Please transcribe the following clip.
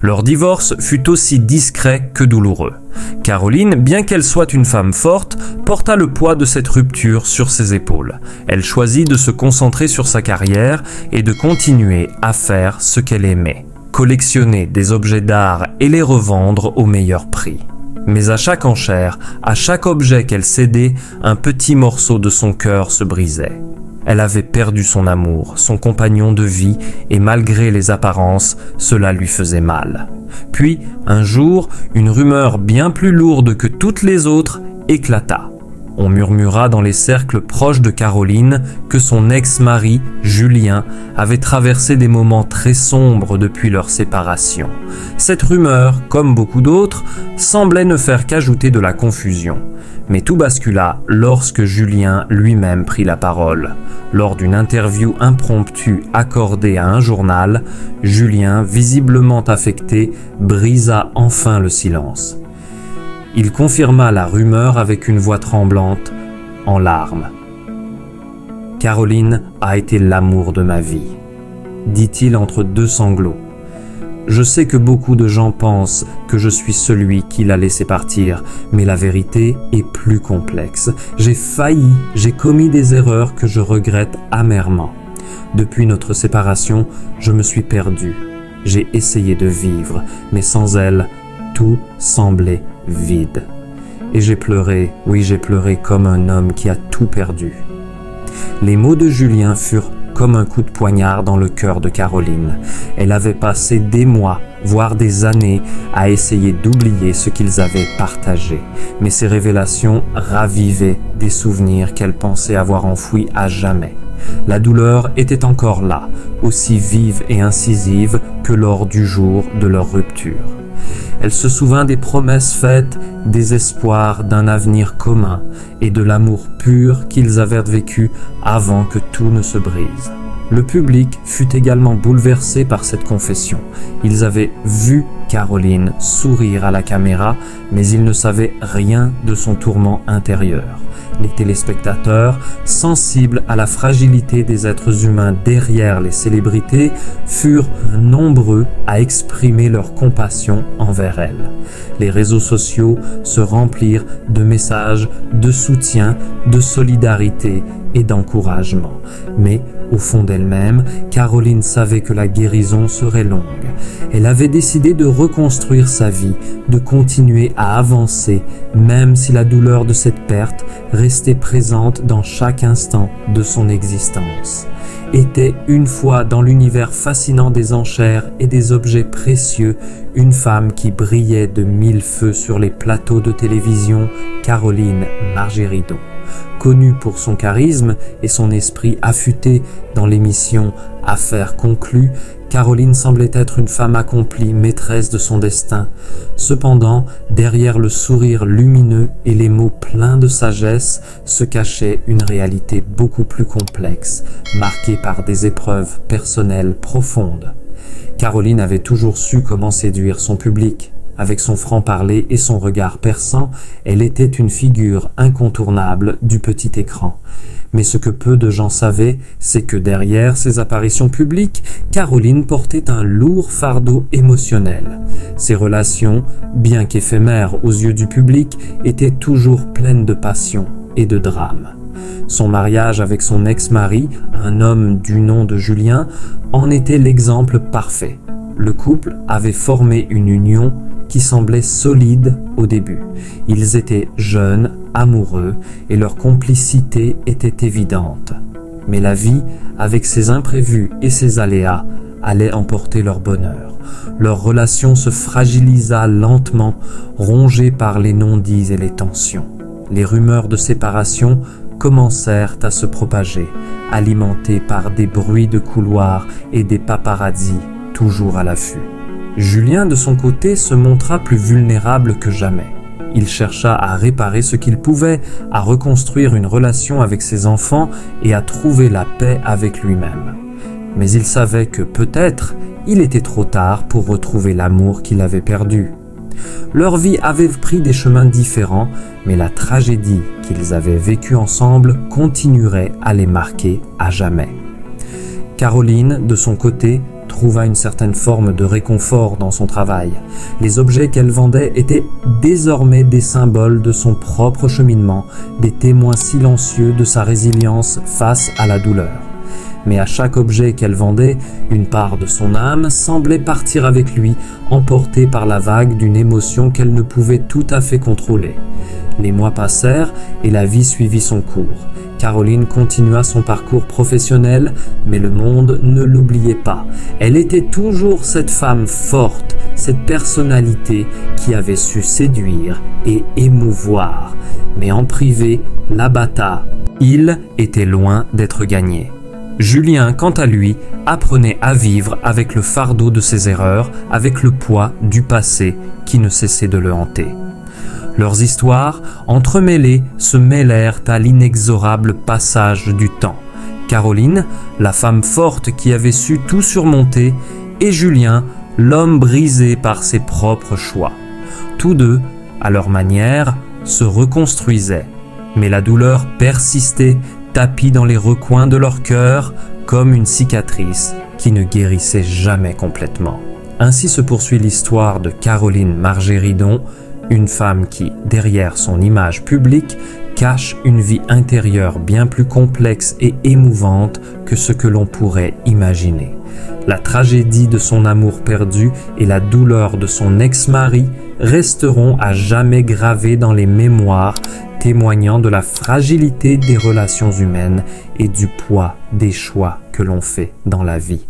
Leur divorce fut aussi discret que douloureux. Caroline, bien qu'elle soit une femme forte, porta le poids de cette rupture sur ses épaules. Elle choisit de se concentrer sur sa carrière et de continuer à faire ce qu'elle aimait, collectionner des objets d'art et les revendre au meilleur prix. Mais à chaque enchère, à chaque objet qu'elle cédait, un petit morceau de son cœur se brisait. Elle avait perdu son amour, son compagnon de vie, et malgré les apparences, cela lui faisait mal. Puis, un jour, une rumeur bien plus lourde que toutes les autres éclata. On murmura dans les cercles proches de Caroline que son ex-mari, Julien, avait traversé des moments très sombres depuis leur séparation. Cette rumeur, comme beaucoup d'autres, semblait ne faire qu'ajouter de la confusion. Mais tout bascula lorsque Julien lui-même prit la parole. Lors d'une interview impromptue accordée à un journal, Julien, visiblement affecté, brisa enfin le silence. Il confirma la rumeur avec une voix tremblante, en larmes. « Caroline a été l'amour de ma vie », dit-il entre deux sanglots. « Je sais que beaucoup de gens pensent que je suis celui qui l'a laissé partir, mais la vérité est plus complexe. J'ai failli, j'ai commis des erreurs que je regrette amèrement. Depuis notre séparation, je me suis perdu. J'ai essayé de vivre, mais sans elle, tout semblait vide. Et j'ai pleuré, oui j'ai pleuré comme un homme qui a tout perdu. » Les mots de Julien furent comme un coup de poignard dans le cœur de Caroline. Elle avait passé des mois, voire des années, à essayer d'oublier ce qu'ils avaient partagé. Mais ces révélations ravivaient des souvenirs qu'elle pensait avoir enfouis à jamais. La douleur était encore là, aussi vive et incisive que lors du jour de leur rupture. Elle se souvint des promesses faites, des espoirs d'un avenir commun et de l'amour pur qu'ils avaient vécu avant que tout ne se brise. Le public fut également bouleversé par cette confession. Ils avaient vu Caroline sourire à la caméra, mais ils ne savaient rien de son tourment intérieur. Les téléspectateurs, sensibles à la fragilité des êtres humains derrière les célébrités, furent nombreux à exprimer leur compassion envers elle. Les réseaux sociaux se remplirent de messages de soutien, de solidarité et d'encouragement. Mais au fond d'elle-même, Caroline savait que la guérison serait longue. Elle avait décidé de reconstruire sa vie, de continuer à avancer, même si la douleur de cette perte restait présente dans chaque instant de son existence. Était une fois dans l'univers fascinant des enchères et des objets précieux, une femme qui brillait de mille feux sur les plateaux de télévision, Caroline Margerido. Connue pour son charisme et son esprit affûté dans l'émission Affaires conclues, Caroline semblait être une femme accomplie, maîtresse de son destin. Cependant, derrière le sourire lumineux et les mots pleins de sagesse, se cachait une réalité beaucoup plus complexe, marquée par des épreuves personnelles profondes. Caroline avait toujours su comment séduire son public. Avec son franc-parler et son regard perçant, elle était une figure incontournable du petit écran. Mais ce que peu de gens savaient, c'est que derrière ses apparitions publiques, Caroline portait un lourd fardeau émotionnel. Ses relations, bien qu'éphémères aux yeux du public, étaient toujours pleines de passion et de drame. Son mariage avec son ex-mari, un homme du nom de Julien, en était l'exemple parfait. Le couple avait formé une union qui semblait solide au début. Ils étaient jeunes, amoureux, et leur complicité était évidente. Mais la vie, avec ses imprévus et ses aléas, allait emporter leur bonheur. Leur relation se fragilisa lentement, rongée par les non-dits et les tensions. Les rumeurs de séparation commencèrent à se propager, alimentées par des bruits de couloir et des paparazzis toujours à l'affût. Julien, de son côté, se montra plus vulnérable que jamais. Il chercha à réparer ce qu'il pouvait, à reconstruire une relation avec ses enfants et à trouver la paix avec lui-même. Mais il savait que peut-être il était trop tard pour retrouver l'amour qu'il avait perdu. Leur vie avait pris des chemins différents, mais la tragédie qu'ils avaient vécue ensemble continuerait à les marquer à jamais. Caroline, de son côté, trouva une certaine forme de réconfort dans son travail. Les objets qu'elle vendait étaient désormais des symboles de son propre cheminement, des témoins silencieux de sa résilience face à la douleur. Mais à chaque objet qu'elle vendait, une part de son âme semblait partir avec lui, emportée par la vague d'une émotion qu'elle ne pouvait tout à fait contrôler. Les mois passèrent et la vie suivit son cours. Caroline continua son parcours professionnel, mais le monde ne l'oubliait pas. Elle était toujours cette femme forte, cette personnalité qui avait su séduire et émouvoir. Mais en privé, la bataille, il était loin d'être gagné. Julien, quant à lui, apprenait à vivre avec le fardeau de ses erreurs, avec le poids du passé qui ne cessait de le hanter. Leurs histoires, entremêlées, se mêlèrent à l'inexorable passage du temps. Caroline, la femme forte qui avait su tout surmonter, et Julien, l'homme brisé par ses propres choix. Tous deux, à leur manière, se reconstruisaient. Mais la douleur persistait, tapie dans les recoins de leur cœur, comme une cicatrice qui ne guérissait jamais complètement. Ainsi se poursuit l'histoire de Caroline Margéridon, une femme qui, derrière son image publique, cache une vie intérieure bien plus complexe et émouvante que ce que l'on pourrait imaginer. La tragédie de son amour perdu et la douleur de son ex-mari resteront à jamais gravées dans les mémoires, témoignant de la fragilité des relations humaines et du poids des choix que l'on fait dans la vie.